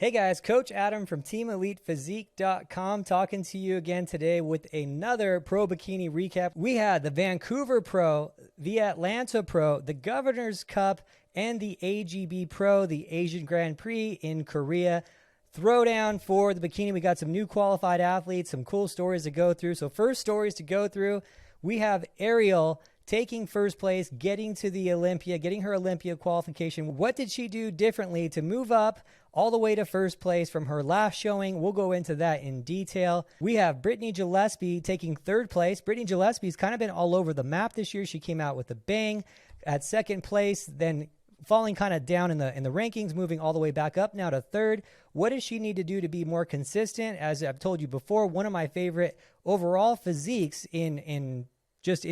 Hey guys, Coach Adam from TeamElitePhysique.com talking to you again today with another Pro Bikini recap. We had the Vancouver Pro, the Atlanta Pro, the Governor's Cup, and the AGP Pro, the Asian Grand Prix in Korea. Throwdown for the bikini. We got some new qualified athletes, some cool stories to go through. So first stories to go through, we have Ariel taking first place, getting to the Olympia, getting her Olympia qualification. What did she do differently to move up all the way to first place from her last showing? We'll go into that in detail. We have Brittany Gillespie taking third place. Brittany Gillespie's kind of been all over the map this year. She came out with a bang at second place, then falling kind of down in the rankings, moving all the way back up now to third. What does she need to do to be more consistent? As I've told you before, one of my favorite overall physiques in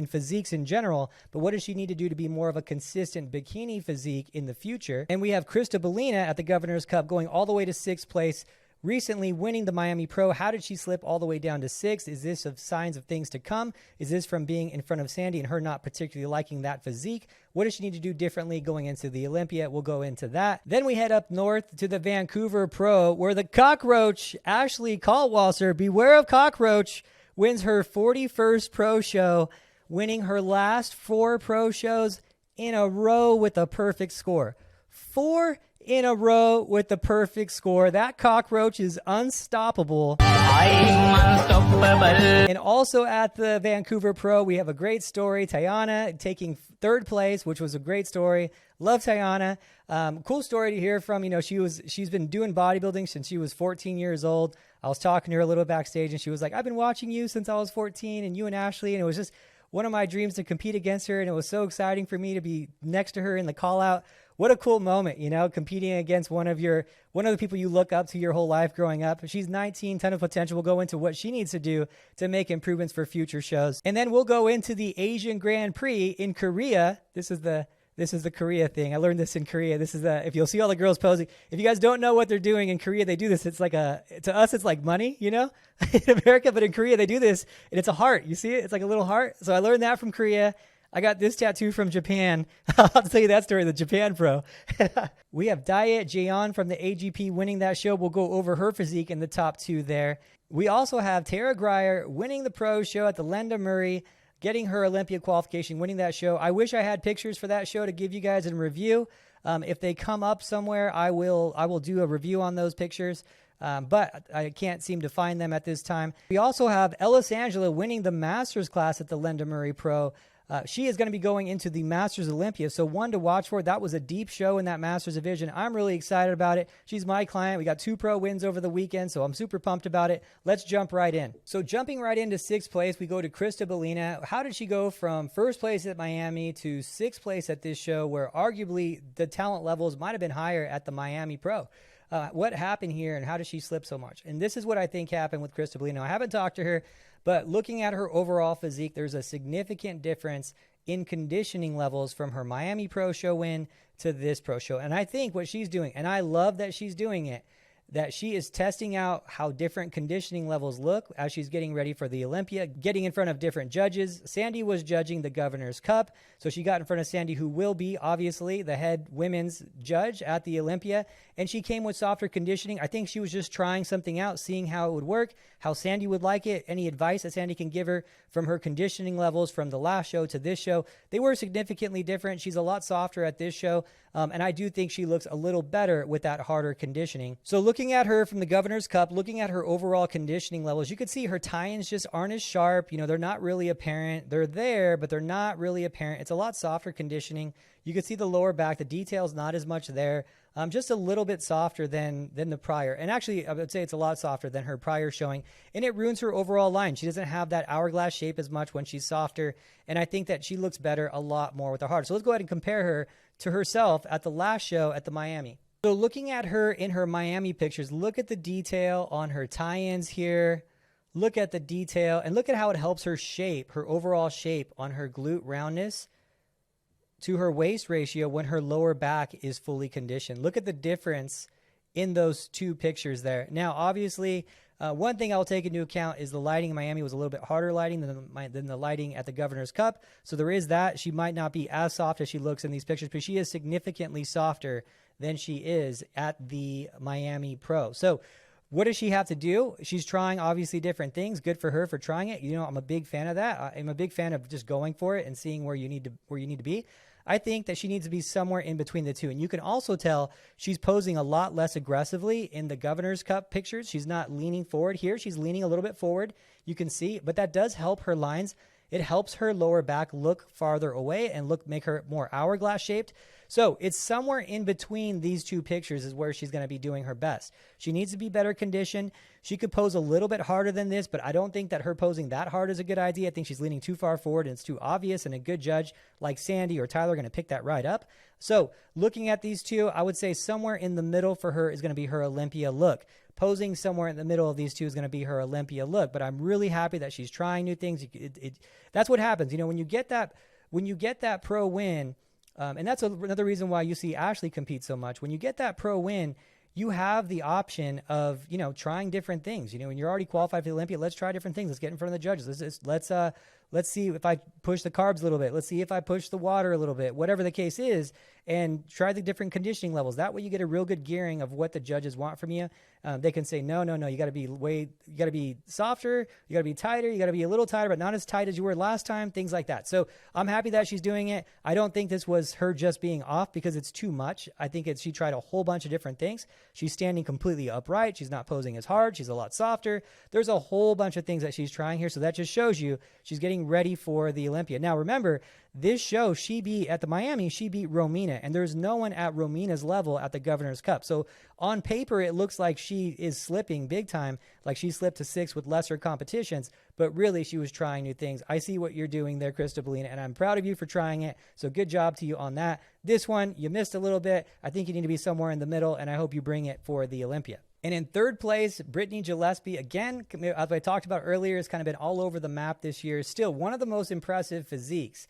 physiques in general, but what does she need to do to be more of a consistent bikini physique in the future? And we have Krista Bellina at the Governor's Cup going all the way to sixth place, recently winning the Miami Pro. How did she slip all the way down to sixth? Is this of signs of things to come? Is this from being in front of Sandy and her not particularly liking that physique? What does she need to do differently going into the Olympia? We'll go into that. Then we head up north to the Vancouver Pro, where the cockroach, Ashley Kaltwasser, beware of cockroach, wins her 41st pro show, winning her last 4 pro shows in a row with a perfect score. 4 in a row with the perfect score. That cockroach is unstoppable. And also at the Vancouver Pro, we have a great story. Tayana taking third place, which was a great story. Love Tayana. Cool story to hear from. You know, she's been doing bodybuilding since she was 14 years old. I was talking to her a little backstage, and she was like, I've been watching you since I was 14, and you and Ashley, and it was just one of my dreams to compete against her, and it was so exciting for me to be next to her in the call out. What a cool moment, you know, competing against one of the people you look up to your whole life growing up. She's 19, ton of potential. We'll go into what she needs to do to make improvements for future shows. And then we'll go into the Asian Grand Prix in Korea. This is the Korea thing. I learned this in Korea. This is if you'll see all the girls posing. If you guys don't know what they're doing in Korea, they do this. It's like to us, it's like money, you know, in America, but in Korea, they do this and it's a heart. You see it? It's like a little heart. So I learned that from Korea. I got this tattoo from Japan. I'll tell you that story, the Japan Pro. We have Diet Jaeon from the AGP winning that show. We'll go over her physique in the top 2 there. We also have Tara Grier winning the pro show at the Linda Murray, getting her Olympia qualification, winning that show. I wish I had pictures for that show to give you guys in review. If they come up somewhere, I will do a review on those pictures. But I can't seem to find them at this time. We also have Ellis Angela winning the Masters class at the Linda Murray Pro. She is going to be going into the Masters Olympia, so one to watch for. That was a deep show in that Masters division. I'm really excited about it. She's my client. We got 2 pro wins over the weekend, so I'm super pumped about it. Let's jump right in. So jumping right into 6th place, we go to Krista Bellina. How did she go from first place at Miami to 6th place at this show, where arguably the talent levels might have been higher at the Miami Pro? What happened here, and how did she slip so much? And this is what I think happened with Krista Bellina. I haven't talked to her, but looking at her overall physique, there's a significant difference in conditioning levels from her Miami Pro show win to this pro show. And I think what she's doing, and I love that she's doing it, that she is testing out how different conditioning levels look as she's getting ready for the Olympia, getting in front of different judges. Sandy was judging the Governor's Cup, so she got in front of Sandy, who will be, obviously, the head women's judge at the Olympia, and she came with softer conditioning. I think she was just trying something out, seeing how it would work, how Sandy would like it, any advice that Sandy can give her from her conditioning levels from the last show to this show. They were significantly different. She's a lot softer at this show, and I do think she looks a little better with that harder conditioning. So looking at her from the Governor's Cup, looking at her overall conditioning levels, you could see her tie-ins just aren't as sharp. You know, they're not really apparent. They're there, but they're not really apparent. It's a lot softer conditioning. You can see the lower back. The detail's not as much there. Just a little bit softer than the prior. And actually, I would say it's a lot softer than her prior showing. And it ruins her overall line. She doesn't have that hourglass shape as much when she's softer. And I think that she looks better a lot more with the hard. So let's go ahead and compare her to herself at the last show at the Miami. So looking at her in her Miami pictures, look at the detail on her tie-ins here. Look at the detail and look at how it helps her shape, her overall shape on her glute roundness to her waist ratio when her lower back is fully conditioned. Look at the difference in those 2 pictures there. Now, obviously, one thing I'll take into account is the lighting in Miami was a little bit harder lighting than the lighting at the Governor's Cup. So there is that. She might not be as soft as she looks in these pictures, but she is significantly softer than she is at the Miami Pro. So what does she have to do? She's trying obviously different things. Good for her for trying it. I'm a big fan of that. I'm a big fan of just going for it and seeing where you need to be. I think that she needs to be somewhere in between the two. And you can also tell she's posing a lot less aggressively in the Governor's Cup pictures. She's not leaning forward here. She's leaning a little bit forward. You can see, but that does help her lines. It helps her lower back look farther away and make her more hourglass shaped. So it's somewhere in between these two pictures is where she's going to be doing her best. She needs to be better conditioned. She could pose a little bit harder than this, but I don't think that her posing that hard is a good idea. I think she's leaning too far forward and it's too obvious, and a good judge like Sandy or Tyler are going to pick that right up. So looking at these two, I would say somewhere in the middle for her is going to be her Olympia look. Posing somewhere in the middle of these two is going to be her Olympia look, but I'm really happy that she's trying new things. That's what happens. When you get that pro win, and that's another reason why you see Ashley compete so much. When you get that pro win, you have the option of, trying different things. When you're already qualified for the Olympia, let's try different things. Let's get in front of the judges. Let's see if I push the carbs a little bit. Let's see if I push the water a little bit, whatever the case is, and try the different conditioning levels. That way you get a real good gearing of what the judges want from you. They can say, no, you got to be softer, you got to be tighter, you got to be a little tighter, but not as tight as you were last time, things like that. So I'm happy that she's doing it. I don't think this was her just being off because it's too much. I think she tried a whole bunch of different things. She's standing completely upright. She's not posing as hard. She's a lot softer. There's a whole bunch of things that she's trying here. So that just shows you she's getting ready for the Olympia. Now, remember, this show, at the Miami, she beat Romina, and there's no one at Romina's level at the Governor's Cup. So on paper, it looks like she is slipping big time, like she slipped to 6 with lesser competitions, but really she was trying new things. I see what you're doing there, Krista Bellina, and I'm proud of you for trying it. So good job to you on that. This one, you missed a little bit. I think you need to be somewhere in the middle, and I hope you bring it for the Olympia. And in third place, Brittany Gillespie, again, as I talked about earlier, has kind of been all over the map this year. Still one of the most impressive physiques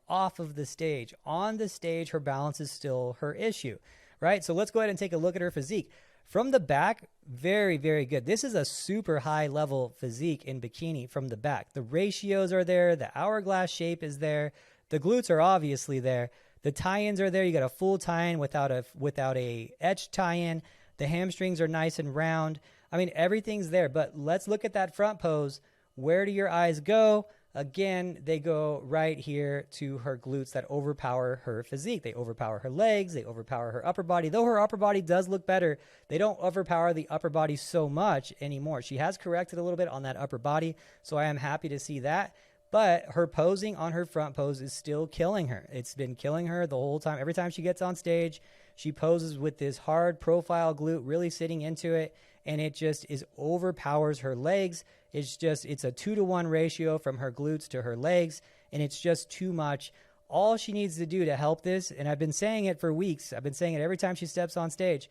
off of the stage. On the stage, her balance is still her issue, right? So let's go ahead and take a look at her physique. From the back, very, very good. This is a super high level physique in bikini from the back. The ratios are there. The hourglass shape is there. The glutes are obviously there. The tie-ins are there. You got a full tie-in without a etched tie-in. The hamstrings are nice and round. I mean, everything's there, but let's look at that front pose. Where do your eyes go? Again, they go right here to her glutes that overpower her physique. They overpower her legs. They overpower her upper body. Though her upper body does look better, they don't overpower the upper body so much anymore. She has corrected a little bit on that upper body, so I am happy to see that. But her posing on her front pose is still killing her. It's been killing her the whole time. Every time she gets on stage, she poses with this hard profile glute, really sitting into it, and it just overpowers her legs. It's a 2-to-1 ratio from her glutes to her legs, and it's just too much. All she needs to do to help this, and I've been saying it for weeks, I've been saying it every time she steps on stage,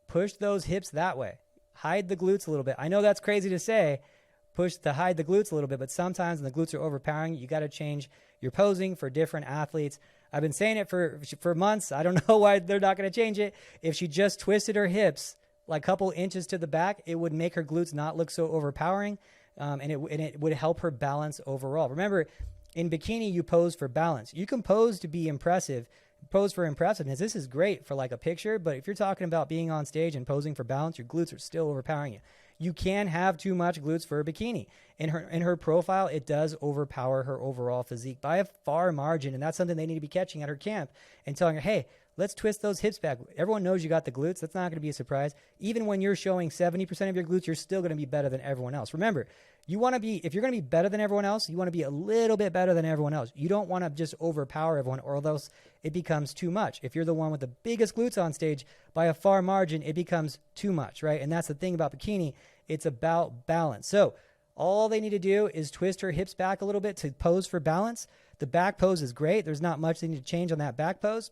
push those hips that way. Hide the glutes a little bit. I know that's crazy to say, hide the glutes a little bit, but sometimes when the glutes are overpowering, you got to change your posing for different athletes. I've been saying it for months. I don't know why they're not going to change it. If she just twisted her hips like a couple inches to the back, it would make her glutes not look so overpowering, and it would help her balance overall. Remember, in bikini, you pose for balance. You can pose to be impressive, pose for impressiveness. This is great for like a picture, but if you're talking about being on stage and posing for balance, your glutes are still overpowering you. You can have too much glutes for a bikini. In her profile, it does overpower her overall physique by a far margin, and that's something they need to be catching at her camp and telling her, hey, let's twist those hips back. Everyone knows you got the glutes. That's not going to be a surprise. Even when you're showing 70% of your glutes, you're still going to be better than everyone else. Remember, if you're going to be better than everyone else, you want to be a little bit better than everyone else. You don't want to just overpower everyone, or else it becomes too much. If you're the one with the biggest glutes on stage, by a far margin, it becomes too much, right? And that's the thing about bikini. It's about balance. So all they need to do is twist her hips back a little bit to pose for balance. The back pose is great. There's not much they need to change on that back pose,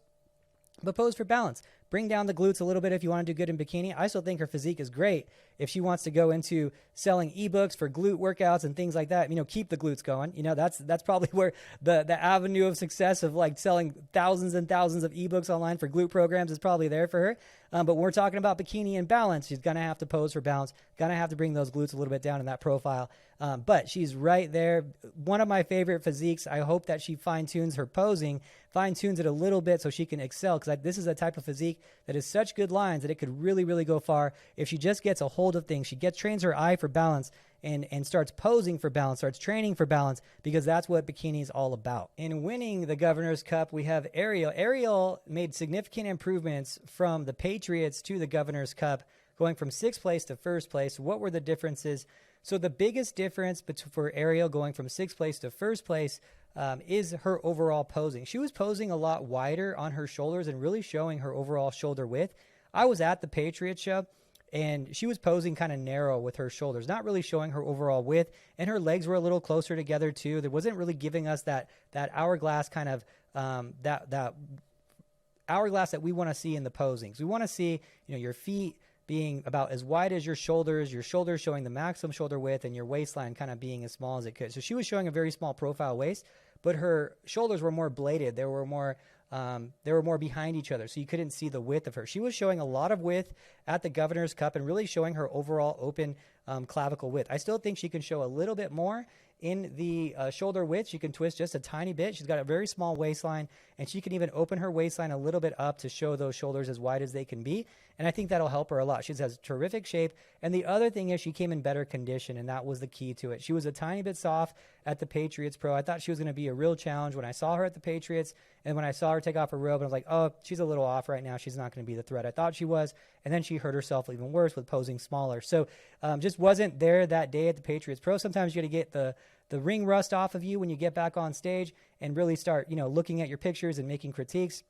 but pose for balance. Bring down the glutes a little bit if you want to do good in bikini. I still think her physique is great. If she wants to go into selling ebooks for glute workouts and things like that, keep the glutes going. That's probably where the avenue of success of like selling thousands and thousands of ebooks online for glute programs is probably there for her. But when we're talking about bikini and balance, she's going to have to pose for balance, going to have to bring those glutes a little bit down in that profile. But she's right there. One of my favorite physiques. I hope that she fine-tunes her posing, fine-tunes it a little bit so she can excel, because this is a type of physique that is such good lines that it could really, really go far if she just gets a hold of things. She trains her eye for balance and starts posing for balance, starts training for balance, because that's what bikini is all about. In winning the Governor's Cup, we have Ariel. Ariel made significant improvements from the Patriots to the Governor's Cup, going from 6th place to 1st place. What were the differences? So the biggest difference for Ariel going from 6th place to 1st place is her overall posing. She was posing a lot wider on her shoulders and really showing her overall shoulder width. I was at the Patriots show, and she was posing kind of narrow with her shoulders, not really showing her overall width, and her legs were a little closer together too. There wasn't really giving us that hourglass kind of that hourglass that we want to see in the posings. We want to see, your feet being about as wide as your shoulders showing the maximum shoulder width, and your waistline kind of being as small as it could. So she was showing a very small profile waist, but her shoulders were more bladed. They were more behind each other, so you couldn't see the width of her. She was showing a lot of width at the Governor's Cup and really showing her overall open clavicle width. I still think she can show a little bit more in the shoulder width. She can twist just a tiny bit. She's got a very small waistline, and she can even open her waistline a little bit up to show those shoulders as wide as they can be. And I think that'll help her a lot. She has terrific shape. And the other thing is she came in better condition, and that was the key to it. She was a tiny bit soft at the Patriots Pro. I thought she was going to be a real challenge when I saw her at the Patriots, and when I saw her take off her robe, I was like, oh, she's a little off right now. She's not going to be the threat I thought she was. And then she hurt herself even worse with posing smaller. So just wasn't there that day at the Patriots Pro. Sometimes you got to get the ring rust off of you when you get back on stage and really start, looking at your pictures and making critiques.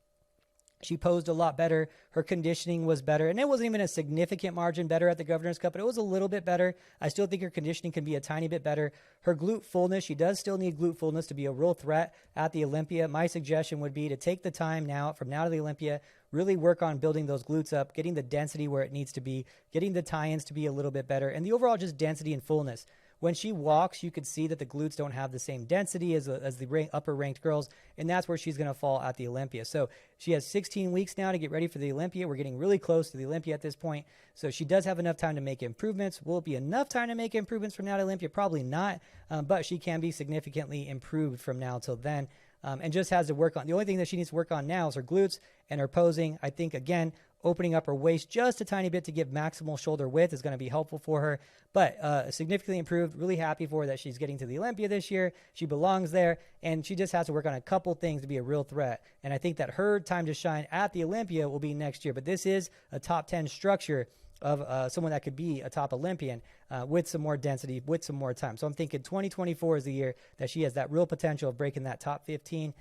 She posed a lot better. Her conditioning was better. And it wasn't even a significant margin better at the Governor's Cup, but it was a little bit better. I still think her conditioning can be a tiny bit better. Her glute fullness, she does still need glute fullness to be a real threat at the Olympia. My suggestion would be to take the time from now to the Olympia, really work on building those glutes up, getting the density where it needs to be, getting the tie-ins to be a little bit better, and the overall just density and fullness. When she walks, you could see that the glutes don't have the same density as the upper ranked girls, and that's where she's going to fall at the Olympia. So she has 16 weeks now to get ready for the Olympia. We're getting really close to the Olympia at this point, so she does have enough time to make improvements. Will it be enough time to make improvements from now to Olympia? Probably not, but she can be significantly improved from now till then. And just has to work on. The only thing that she needs to work on now is her glutes and her posing. I think, again, opening up her waist just a tiny bit to give maximal shoulder width is going to be helpful for her. But significantly improved. Really happy for her that she's getting to the Olympia this year. She belongs there, and she just has to work on a couple things to be a real threat. And I think that her time to shine at the Olympia will be next year. But this is a top 10 structure of someone that could be a top Olympian with some more density, with some more time. So I'm thinking 2024 is the year that she has that real potential of breaking that top 15.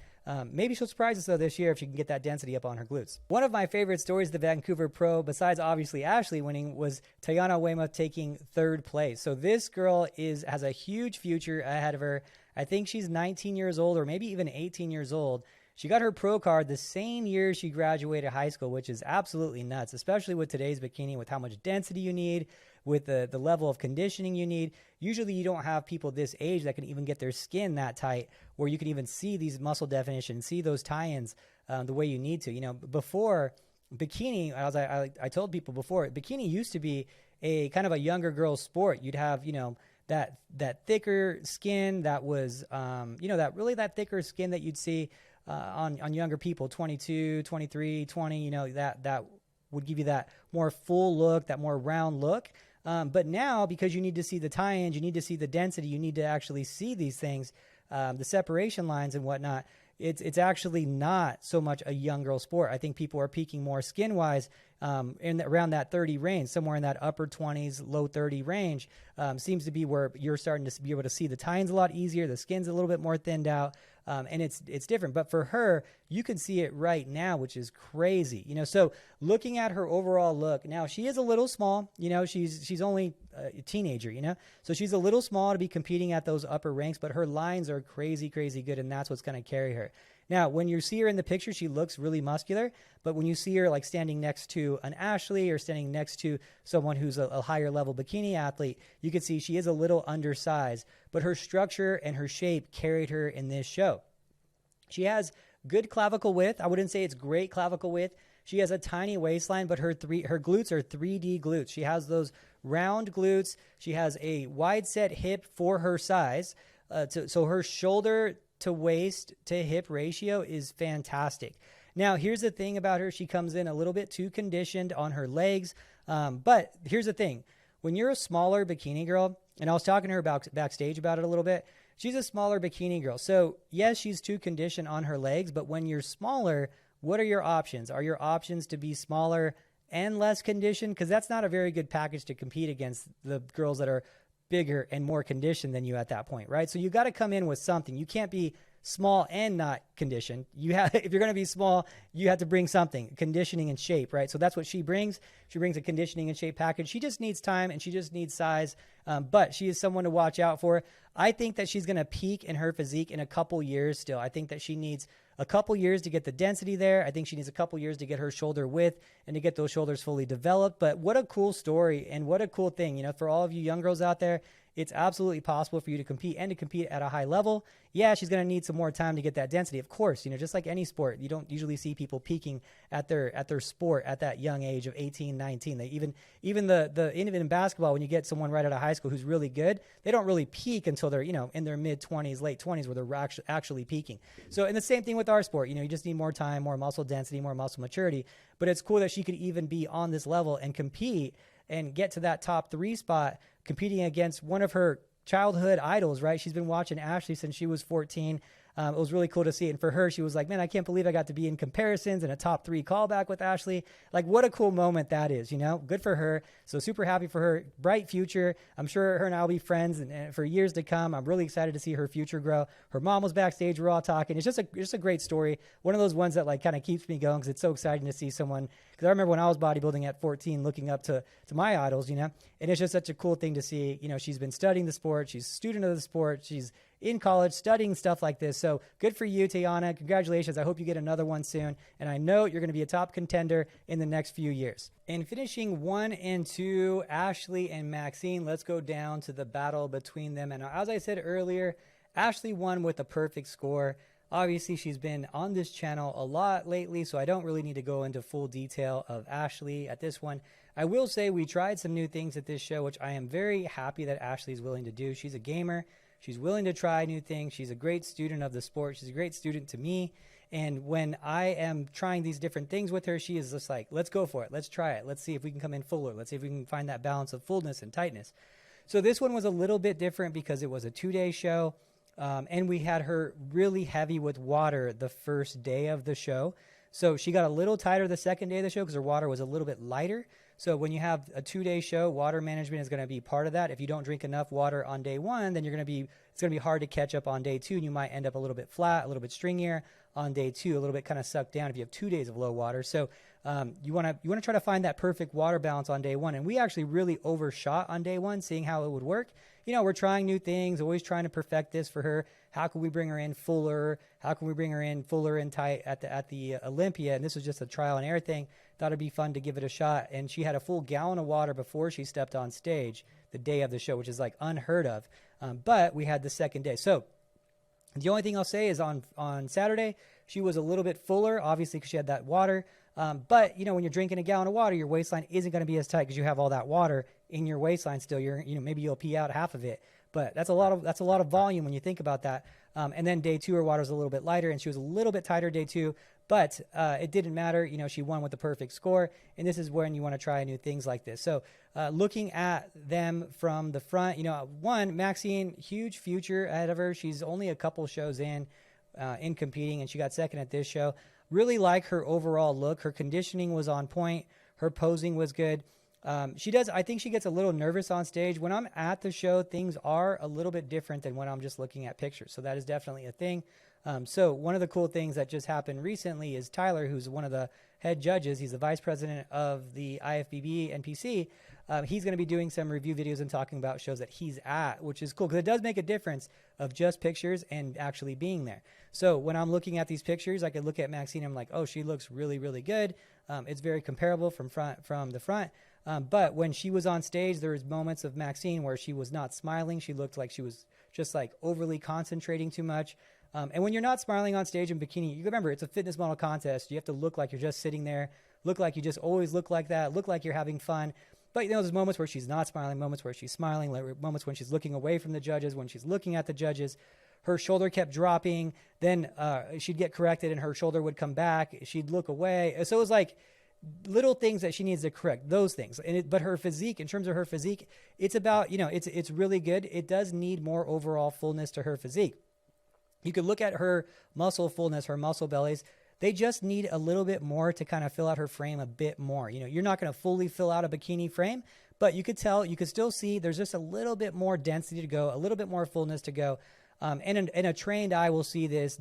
Maybe she'll surprise us, though, this year if she can get that density up on her glutes. One of my favorite stories of the Vancouver Pro, besides obviously Ashley winning, was Tayana Wema taking 3rd place. So this girl has a huge future ahead of her. I think she's 19 years old or maybe even 18 years old. She got her pro card the same year she graduated high school, which is absolutely nuts, especially with today's bikini, with how much density you need, with the level of conditioning you need. Usually you don't have people this age that can even get their skin that tight where you can even see these muscle definitions, see those tie-ins the way you need to. Before bikini, I told people before, bikini used to be a kind of a younger girl's sport. You'd have, that thicker skin that was, that thicker skin that you'd see on younger people, 22, 23, 20, that would give you that more full look, that more round look. But now, because you need to see the tie-ins, you need to see the density, you need to actually see these things, the separation lines and whatnot. It's actually not so much a young girl sport. I think people are peaking more skin-wise around that 30 range, somewhere in that upper 20s, low 30 range seems to be where you're starting to be able to see the tie-ins a lot easier. The skin's a little bit more thinned out. And it's different. But for her, you can see it right now, which is crazy. So looking at her overall look, now she is a little small. She's only a teenager, So she's a little small to be competing at those upper ranks, but her lines are crazy, crazy good, and that's what's going to carry her. Now, when you see her in the picture, she looks really muscular, but when you see her like standing next to an Ashley or standing next to someone who's a higher level bikini athlete, you can see she is a little undersized, but her structure and her shape carried her in this show. She has good clavicle width. I wouldn't say it's great clavicle width. She has a tiny waistline, but her glutes are 3D glutes. She has those round glutes. She has a wide set hip for her size. So her shoulder to waist to hip ratio is fantastic. Now, here's the thing about her. She comes in a little bit too conditioned on her legs. But here's the thing. When you're a smaller bikini girl, and I was talking to her about backstage about it a little bit, she's a smaller bikini girl. So yes, she's too conditioned on her legs, but when you're smaller, what are your options? Are your options to be smaller and less conditioned? Because that's not a very good package to compete against the girls that are bigger and more conditioned than you at that point, right? So you got to come in with something. You can't be small and not conditioned. If you're going to be small, you have to bring something, conditioning and shape, right? So that's what she brings. She brings a conditioning and shape package. She just needs time and she just needs size, but she is someone to watch out for. I think that she's going to peak in her physique in a couple years still. I think that she needs a couple years to get the density there. I think she needs a couple years to get her shoulder width and to get those shoulders fully developed. But what a cool story and what a cool thing, for all of you young girls out there. It's absolutely possible for you to compete and to compete at a high level. Yeah, she's going to need some more time to get that density. Of course, just like any sport, you don't usually see people peaking at their sport at that young age of 18, 19. They even in basketball, when you get someone right out of high school who's really good, they don't really peak until they're, in their mid 20s, late 20s, where they're actually peaking. So, and the same thing with our sport, you just need more time, more muscle density, more muscle maturity. But it's cool that she could even be on this level and compete and get to that top 3 spot, competing against one of her childhood idols, right? She's been watching Ashley since she was 14. It was really cool to see it. And for her, she was like, man, I can't believe I got to be in comparisons and a top 3 callback with Ashley. Like, what a cool moment that is, Good for her. So super happy for her. Bright future. I'm sure her and I will be friends and for years to come. I'm really excited to see her future grow. Her mom was backstage. We're all talking. It's just a great story. One of those ones that kind of keeps me going because it's so exciting to see someone. Because I remember when I was bodybuilding at 14, looking up to my idols, and it's just such a cool thing to see. She's been studying the sport. She's a student of the sport. She's in college studying stuff like this. So good for you, Tayana. Congratulations. I hope you get another one soon. And I know you're going to be a top contender in the next few years. And finishing 1 and 2, Ashley and Maxine. Let's go down to the battle between them. And as I said earlier, Ashley won with a perfect score. Obviously, she's been on this channel a lot lately, so I don't really need to go into full detail of Ashley at this one. I will say we tried some new things at this show, which I am very happy that Ashley is willing to do. She's a gamer. She's willing to try new things. She's a great student of the sport. She's a great student to me. And when I am trying these different things with her, she is just like, let's go for it. Let's try it. Let's see if we can come in fuller. Let's see if we can find that balance of fullness and tightness. So this one was a little bit different because it was a 2-day show. And we had her really heavy with water the first day of the show. So she got a little tighter the second day of the show because her water was a little bit lighter. So when you have a 2-day show, water management is going to be part of that. If you don't drink enough water on day 1, then it's going to be hard to catch up on day 2, and you might end up a little bit flat, a little bit stringier on day 2, a little bit kind of sucked down if you have 2 days of low water. So you want to try to find that perfect water balance on day 1. And we actually really overshot on day 1, seeing how it would work. We're trying new things, always trying to perfect this for her. How can we bring her in fuller? How can we bring her in fuller and tight at the Olympia? And this was just a trial and error thing. Thought it'd be fun to give it a shot. And she had a full gallon of water before she stepped on stage the day of the show, which is like unheard of. But we had the second day. So the only thing I'll say is on Saturday, she was a little bit fuller, obviously, because she had that water. But when you're drinking a gallon of water, your waistline isn't going to be as tight because you have all that water in your waistline still. Maybe you'll pee out half of it, but that's a lot of volume when you think about that. And then day 2, her water was a little bit lighter, and she was a little bit tighter day 2. But it didn't matter. She won with the perfect score, and this is when you want to try new things like this. So looking at them from the front, one, Maxine, huge future ahead of her. She's only a couple shows in competing, and she got second at this show. Really like her overall look. Her conditioning was on point. Her posing was good. I think she gets a little nervous on stage. When I'm at the show, things are a little bit different than when I'm just looking at pictures. So that is definitely a thing. So one of the cool things that just happened recently is Tyler, who's one of the head judges. He's the vice president of the IFBB NPC. He's going to be doing some review videos and talking about shows that he's at, which is cool because it does make a difference of just pictures and actually being there. So when I'm looking at these pictures, I can look at Maxine and I'm like, oh, she looks really, really good. It's very comparable from the front. But when she was on stage, there was moments of Maxine where she was not smiling. She looked like she was just like overly concentrating too much. And when you're not smiling on stage in bikini, you remember it's a fitness model contest. You have to look like you're just sitting there, look like you just always look like that, look like you're having fun. But there's moments where she's not smiling, moments where she's smiling, moments when she's looking away from the judges, when she's looking at the judges. her shoulder kept dropping. Then she'd get corrected and her shoulder would come back. She'd look away. So it was like little things that she needs to correct, those things. But her physique, in terms of her physique, it's about, it's really good. It does need more overall fullness to her physique. You could look at her muscle fullness, her muscle bellies. They just need a little bit more to kind of fill out her frame a bit more. You're not going to fully fill out a bikini frame, but you could still see there's just a little bit more density to go, a little bit more fullness to go. And a trained eye will see this,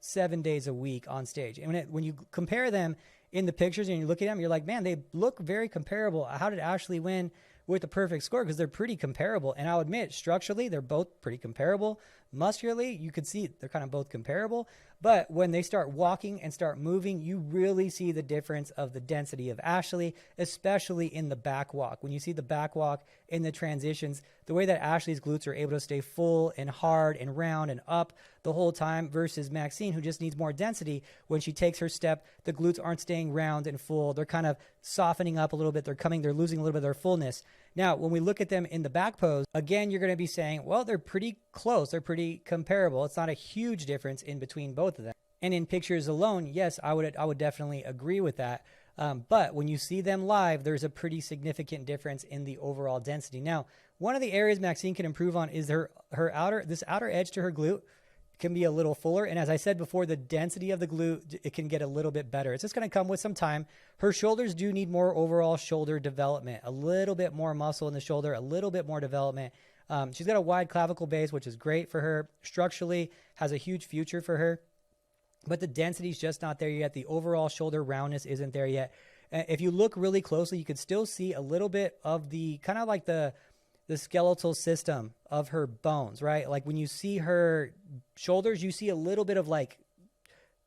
7 days a week on stage. And when you compare them in the pictures and you look at them, you're like, man, they look very comparable. How did Ashley win with the perfect score? Because they're pretty comparable. And I'll admit, structurally, they're both pretty comparable. Muscularly, you could see they're kind of both comparable. But when they start walking and start moving, you really see the difference of the density of Ashley, especially in the back walk. When you see the back walk in the transitions, the way that Ashley's glutes are able to stay full and hard and round and up the whole time versus Maxine, who just needs more density. When she takes her step, the glutes aren't staying round and full. They're kind of softening up a little bit. They're losing a little bit of their fullness. Now, when we look at them in the back pose, again, you're going to be saying, well, they're pretty close. They're pretty comparable. It's not a huge difference in between both of them. And in pictures alone, yes, I would definitely agree with that. But when you see them live, there's a pretty significant difference in the overall density. Now, one of the areas Maxine can improve on is this outer edge to her glute can be a little fuller. And as I said before, the density of the glute, it can get a little bit better. It's just going to come with some time. Her shoulders do need more overall shoulder development, a little bit more muscle in the shoulder, a little bit more development. She's got a wide clavicle base, which is great for her. Structurally, has a huge future for her. But the density is just not there yet. The overall shoulder roundness isn't there yet. If you look really closely, you can still see a little bit of the kind of like the skeletal system of her bones, right? Like when you see her shoulders, you see a little bit of like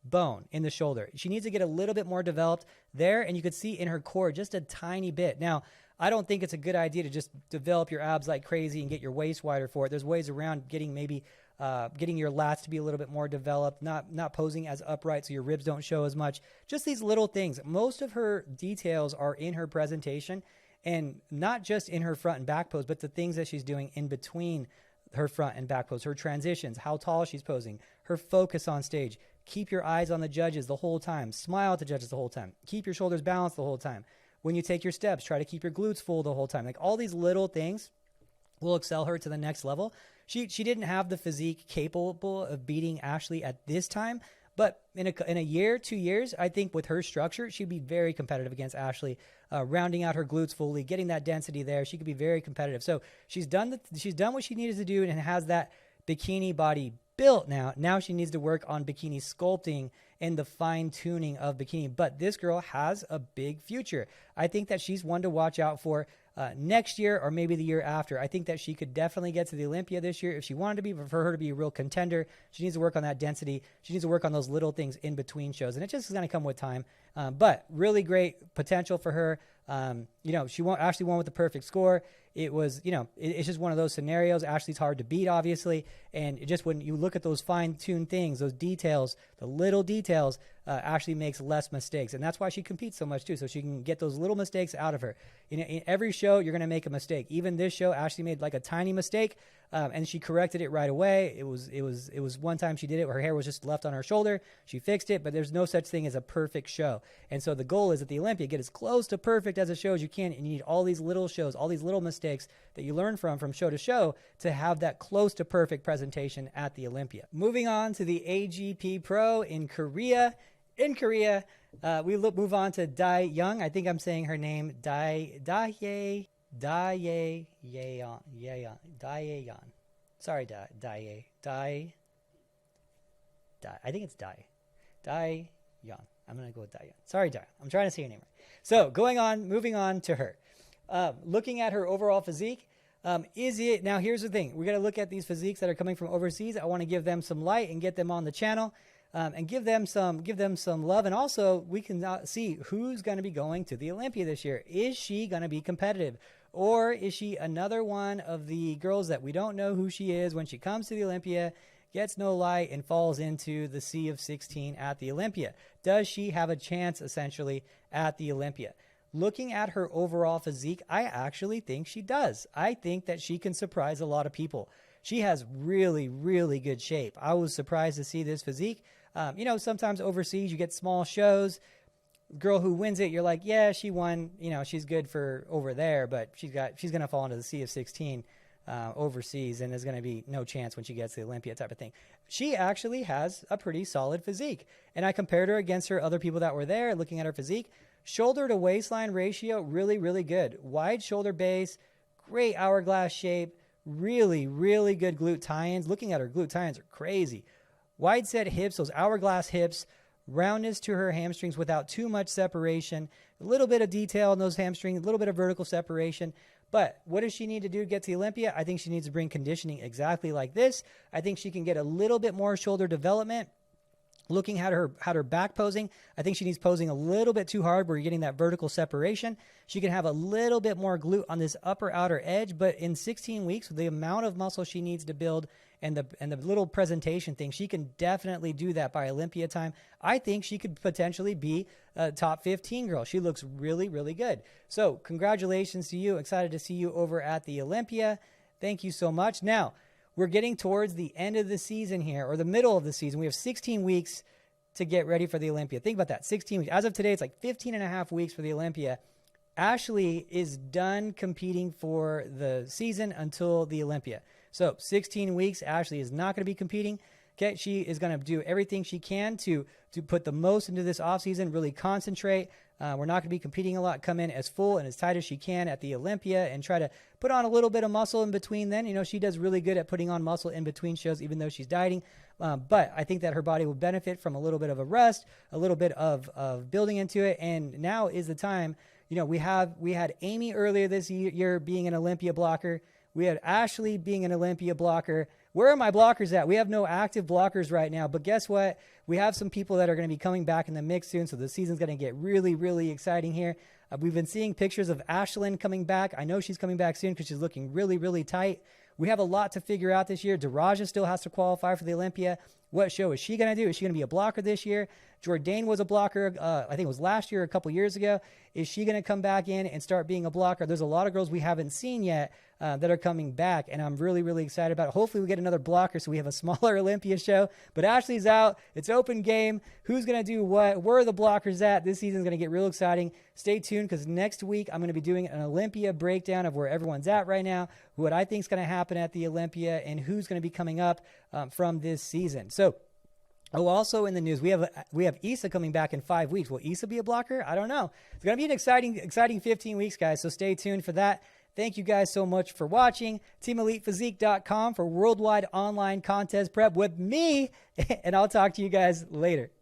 bone in the shoulder. She needs to get a little bit more developed there, and you could see in her core just a tiny bit. Now, I don't think it's a good idea to just develop your abs like crazy and get your waist wider for it. There's ways around getting your lats to be a little bit more developed, not posing as upright so your ribs don't show as much. Just these little things. Most of her details are in her presentation, and not just in her front and back pose, but the things that she's doing in between her front and back pose, her transitions, how tall she's posing, her focus on stage. Keep your eyes on the judges the whole time. Smile at the judges the whole time. Keep your shoulders balanced the whole time. When you take your steps, try to keep your glutes full the whole time. Like all these little things will excel her to the next level. She didn't have the physique capable of beating Ashley at this time, but in a year, 2 years, I think with her structure, she'd be very competitive against Ashley, rounding out her glutes fully, getting that density there. She could be very competitive. So she's done what she needed to do and has that bikini body built now. Now she needs to work on bikini sculpting and the fine tuning of bikini. But this girl has a big future. I think that she's one to watch out for next year or maybe the year after. I think that she could definitely get to the Olympia this year if she wanted to be. For her to be a real contender, she needs to work on that density. She needs to work on those little things in between shows, and it just is going to come with time. But really great potential for her. She Ashley won with the perfect score. It was, it's just one of those scenarios. Ashley's hard to beat, obviously. And it just when you look at those fine-tuned things, those details, the little details, Ashley makes less mistakes. And that's why she competes so much, too, so she can get those little mistakes out of her. In every show, you're going to make a mistake. Even this show, Ashley made like a tiny mistake, and she corrected it right away. It was one time she did it where her hair was just left on her shoulder. She fixed it, but there's no such thing as a perfect show. And so the goal is at the Olympia, get as close to perfect as a show as you can, and you need all these little shows, all these little mistakes that you learn from show to show to have that close to perfect presentation at the Olympia. Moving on to the AGP Pro in Korea. In Korea, we move on to Dae Young. I think I'm saying her name, Dae Yeon. Sorry, Dae. I think it's Dae Young. I'm going to go with Dae Young. Sorry, Dae. I'm trying to say your name right. So moving on to her. Looking at her overall physique, now here's the thing. We're going to look at these physiques that are coming from overseas. I want to give them some light and get them on the channel. And give them some love. And also, we can see who's going to be going to the Olympia this year. Is she going to be competitive? Or is she another one of the girls that we don't know who she is when she comes to the Olympia, gets no light, and falls into the sea of 16 at the Olympia? Does she have a chance, essentially, at the Olympia? Looking at her overall physique, I actually think she does. I think that she can surprise a lot of people. she has really, really good shape. I was surprised to see this physique. Sometimes overseas you get small shows. Girl who wins it, you're like, yeah, she won. She's good for over there, but she's going to fall into the sea of 16 overseas, and there's going to be no chance when she gets to the Olympia type of thing. She actually has a pretty solid physique, and I compared her against her other people that were there. Looking at her physique, shoulder to waistline ratio, really, really good. Wide shoulder base, great hourglass shape, really, really good glute tie-ins. Looking at her glute tie-ins are crazy. Wide set hips, those hourglass hips, roundness to her hamstrings without too much separation, a little bit of detail in those hamstrings, a little bit of vertical separation. But what does she need to do to get to the Olympia? I think she needs to bring conditioning exactly like this. I think she can get a little bit more shoulder development. Looking at her back posing, I think she needs posing a little bit too hard where you're getting that vertical separation. She can have a little bit more glute on this upper outer edge, but in 16 weeks, with the amount of muscle she needs to build and the little presentation thing, she can definitely do that by Olympia time. I think she could potentially be a top 15 girl. She looks really, really good. So congratulations to you. Excited to see you over at the Olympia. Thank you so much. Now, we're getting towards the end of the season here, or the middle of the season. We have 16 weeks to get ready for the Olympia. Think about that, 16 weeks. As of today, it's like 15 and a half weeks for the Olympia. Ashley is done competing for the season until the Olympia. So 16 weeks, Ashley is not going to be competing. Okay, she is going to do everything she can to put the most into this offseason, really concentrate. We're not going to be competing a lot, come in as full and as tight as she can at the Olympia and try to put on a little bit of muscle in between then. She does really good at putting on muscle in between shows, even though she's dieting. But I think that her body will benefit from a little bit of a rest, a little bit of building into it. And now is the time. We had Amy earlier this year being an Olympia blocker. We had Ashley being an Olympia blocker. Where are my blockers at? We have no active blockers right now, but guess what? We have some people that are going to be coming back in the mix soon, so the season's going to get really, really exciting here. We've been seeing pictures of Ashlyn coming back. I know she's coming back soon because she's looking really, really tight. We have a lot to figure out this year. Daraja still has to qualify for the Olympia. What show is she going to do? Is she going to be a blocker this year? Jourdain was a blocker, I think it was last year, a couple years ago. Is she going to come back in and start being a blocker? There's a lot of girls we haven't seen yet that are coming back, and I'm really, really excited about it. Hopefully we get another blocker so we have a smaller Olympia show. But Ashley's out. It's open game. Who's going to do what? Where are the blockers at? This season's going to get real exciting. Stay tuned because next week I'm going to be doing an Olympia breakdown of where everyone's at right now, what I think is going to happen at the Olympia, and who's going to be coming up from this season. So, also in the news, we have Issa coming back in 5 weeks. Will Issa be a blocker? I don't know. It's going to be an exciting 15 weeks, guys, so stay tuned for that. Thank you guys so much for watching. TeamElitePhysique.com for worldwide online contest prep with me, and I'll talk to you guys later.